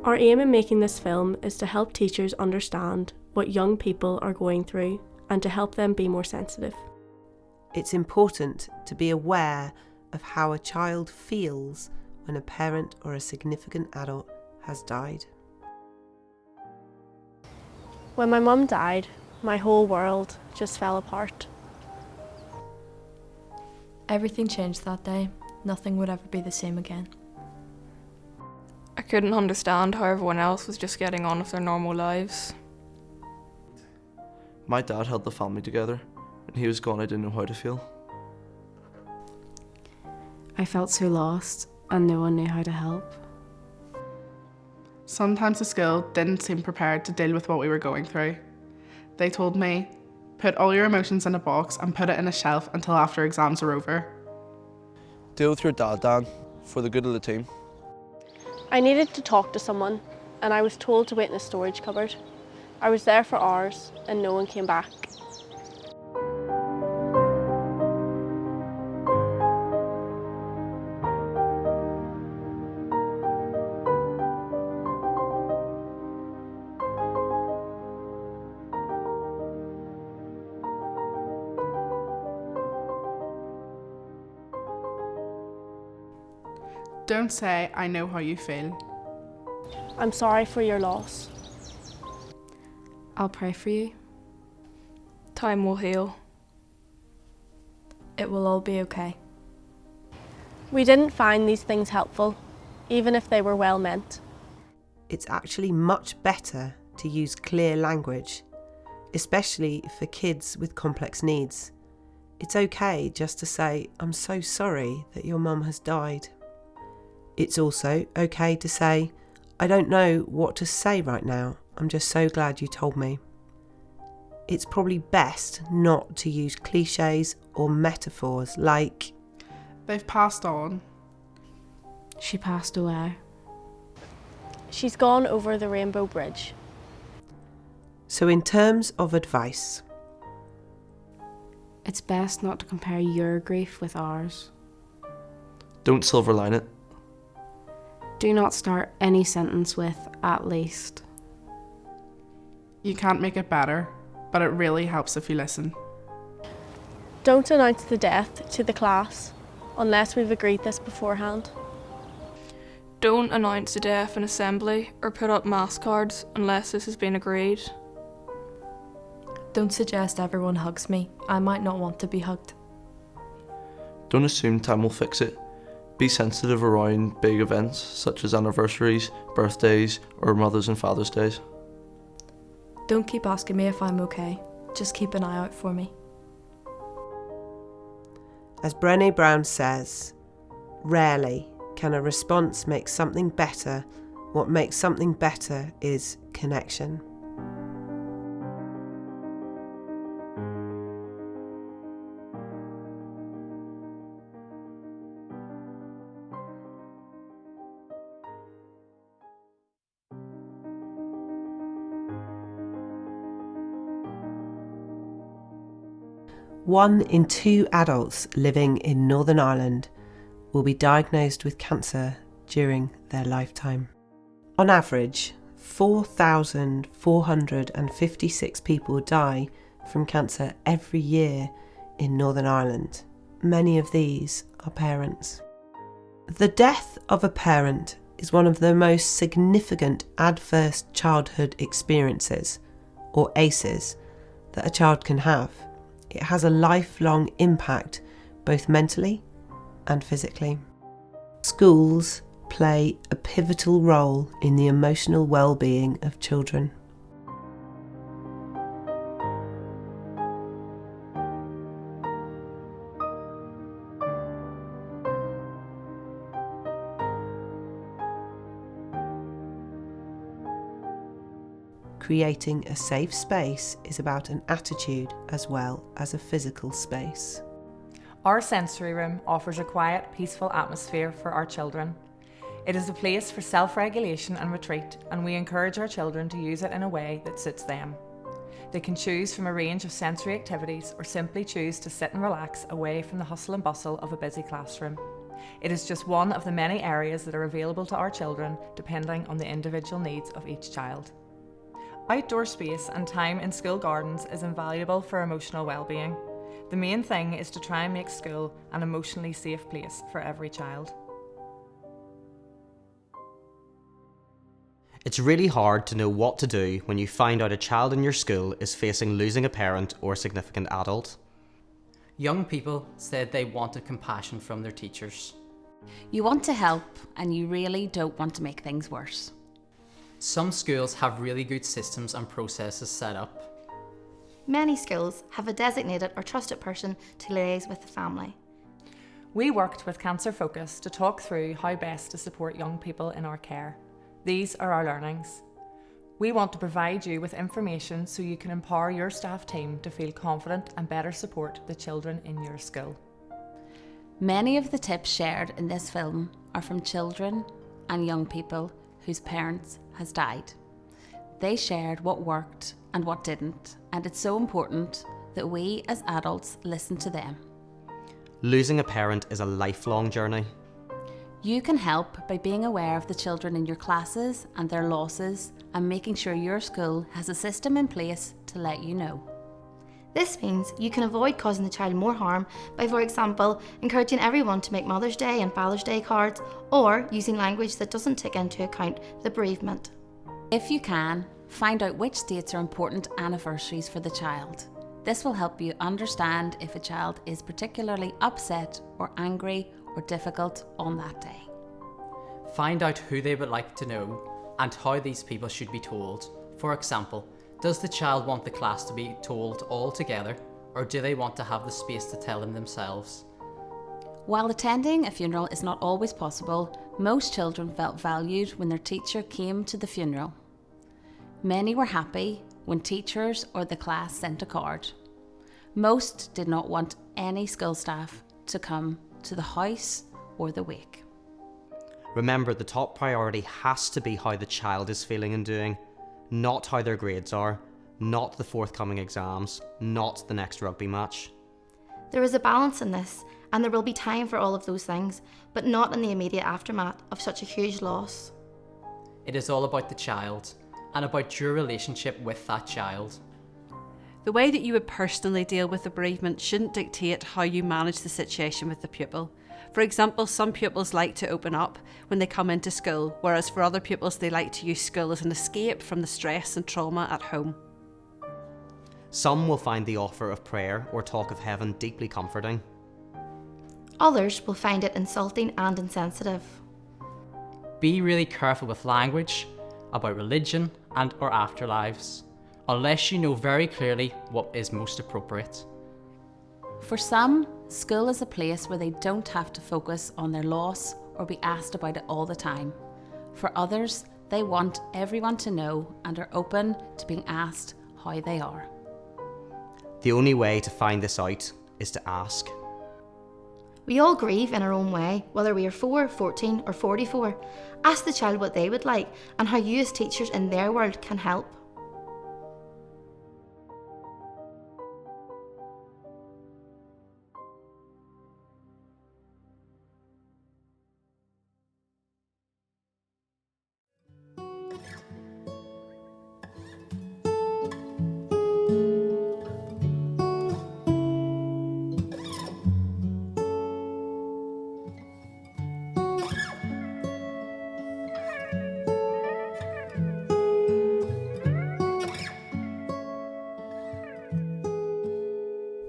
Our aim in making this film is to help teachers understand what young people are going through and to help them be more sensitive. It's important to be aware of how a child feels when a parent or a significant adult has died. When my mum died, my whole world just fell apart. Everything changed that day. Nothing would ever be the same again. I couldn't understand how everyone else was just getting on with their normal lives. My dad held the family together. When he was gone, I didn't know how to feel. I felt so lost and no one knew how to help. Sometimes the school didn't seem prepared to deal with what we were going through. They told me, put all your emotions in a box and put it in a shelf until after exams are over. Deal with your dad, Dan, for the good of the team. I needed to talk to someone, and I was told to wait in a storage cupboard. I was there for hours and no one came back. Don't say, I know how you feel. I'm sorry for your loss. I'll pray for you. Time will heal. It will all be okay. We didn't find these things helpful, even if they were well meant. It's actually much better to use clear language, especially for kids with complex needs. It's okay just to say, I'm so sorry that your mum has died. It's also okay to say, I don't know what to say right now, I'm just so glad you told me. It's probably best not to use cliches or metaphors like, They've passed on. She passed away. She's gone over the rainbow bridge. So in terms of advice, It's best not to compare your grief with ours. Don't silverline it. Do not start any sentence with at least. You can't make it better, but it really helps if you listen. Don't announce the death to the class unless we've agreed this beforehand. Don't announce the death in assembly or put up mass cards unless this has been agreed. Don't suggest everyone hugs me. I might not want to be hugged. Don't assume time will fix it. Be sensitive around big events such as anniversaries, birthdays, or Mother's and Father's Days. Don't keep asking me if I'm okay. Just keep an eye out for me. as Brené Brown says, rarely can a response make something better. What makes something better is connection. One in 2 adults living in Northern Ireland will be diagnosed with cancer during their lifetime. On average, 4,456 people die from cancer every year in Northern Ireland. Many of these are parents. The death of a parent is one of the most significant adverse childhood experiences, or ACEs, that a child can have. It has a lifelong impact, both mentally and physically. Schools play a pivotal role in the emotional well-being of children. Creating a safe space is about an attitude as well as a physical space. Our sensory room offers a quiet, peaceful atmosphere for our children. It is a place for self-regulation and retreat, and we encourage our children to use it in a way that suits them. They can choose from a range of sensory activities or simply choose to sit and relax away from the hustle and bustle of a busy classroom. It is just one of the many areas that are available to our children depending on the individual needs of each child. Outdoor space and time in school gardens is invaluable for emotional well-being. The main thing is to try and make school an emotionally safe place for every child. It's really hard to know what to do when you find out a child in your school is facing losing a parent or significant adult. Young people said they wanted compassion from their teachers. You want to help and you really don't want to make things worse. Some schools have really good systems and processes set up. Many schools have a designated or trusted person to liaise with the family. We worked with Cancer Focus to talk through how best to support young people in our care. These are our learnings. We want to provide you with information so you can empower your staff team to feel confident and better support the children in your school. Many of the tips shared in this film are from children and young people whose parents has died. They shared what worked and what didn't, and it's so important that we as adults listen to them. Losing a parent is a lifelong journey. You can help by being aware of the children in your classes and their losses and making sure your school has a system in place to let you know. This means you can avoid causing the child more harm by, for example, encouraging everyone to make Mother's Day and Father's Day cards, or using language that doesn't take into account the bereavement. If you can, find out which dates are important anniversaries for the child. This will help you understand if a child is particularly upset or angry or difficult on that day. Find out who they would like to know and how these people should be told. For example, does the child want the class to be told all together, or do they want to have the space to tell them themselves? While attending a funeral is not always possible, most children felt valued when their teacher came to the funeral. Many were happy when teachers or the class sent a card. Most did not want any school staff to come to the house or the wake. Remember, the top priority has to be how the child is feeling and doing, not how their grades are, not the forthcoming exams, not the next rugby match. There is a balance in this, and there will be time for all of those things, but not in the immediate aftermath of such a huge loss. It is all about the child and about your relationship with that child. The way that you would personally deal with the bereavement shouldn't dictate how you manage the situation with the pupil. For example, some pupils like to open up when they come into school, whereas for other pupils they like to use school as an escape from the stress and trauma at home. Some will find the offer of prayer or talk of heaven deeply comforting. Others will find it insulting and insensitive. Be really careful with language about religion and or afterlives, unless you know very clearly what is most appropriate. For some, school is a place where they don't have to focus on their loss or be asked about it all the time. For others, they want everyone to know and are open to being asked how they are. The only way to find this out is to ask. We all grieve in our own way, whether we are 4, 14 or 44. Ask the child what they would like and how you as teachers in their world can help.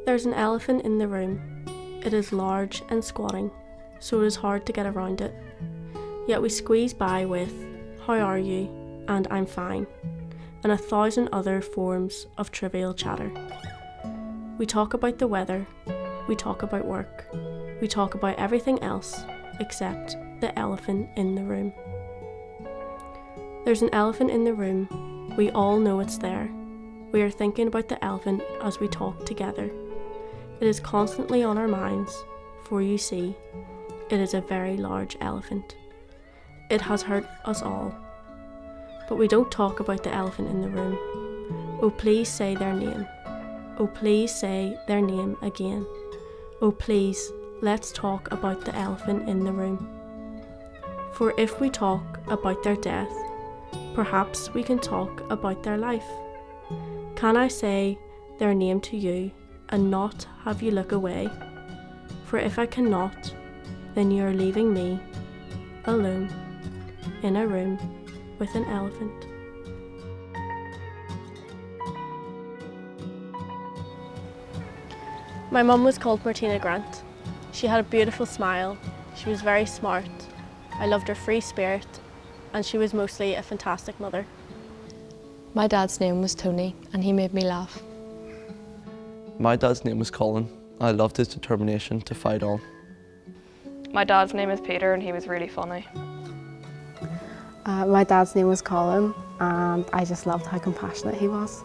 There's an elephant in the room. It is large and squatting, so it is hard to get around it. Yet we squeeze by with, "How are you?" and "I'm fine," and 1,000 other forms of trivial chatter. We talk about the weather, we talk about work, we talk about everything else except the elephant in the room. There's an elephant in the room. We all know it's there. We are thinking about the elephant as we talk together. It is constantly on our minds, for you see, it is a very large elephant. It has hurt us all. But we don't talk about the elephant in the room. Oh, please say their name. Oh, please say their name again. Oh, please, let's talk about the elephant in the room. For if we talk about their death, perhaps we can talk about their life. Can I say their name to you and not have you look away? For if I cannot, then you are leaving me alone in a room with an elephant. My mum was called Martina Grant. She had a beautiful smile, she was very smart, I loved her free spirit, and she was mostly a fantastic mother. My dad's name was Tony, and he made me laugh. My dad's name was Colin. I loved his determination to fight on. My dad's name is Peter and he was really funny. My dad's name was Colin, and I just loved how compassionate he was.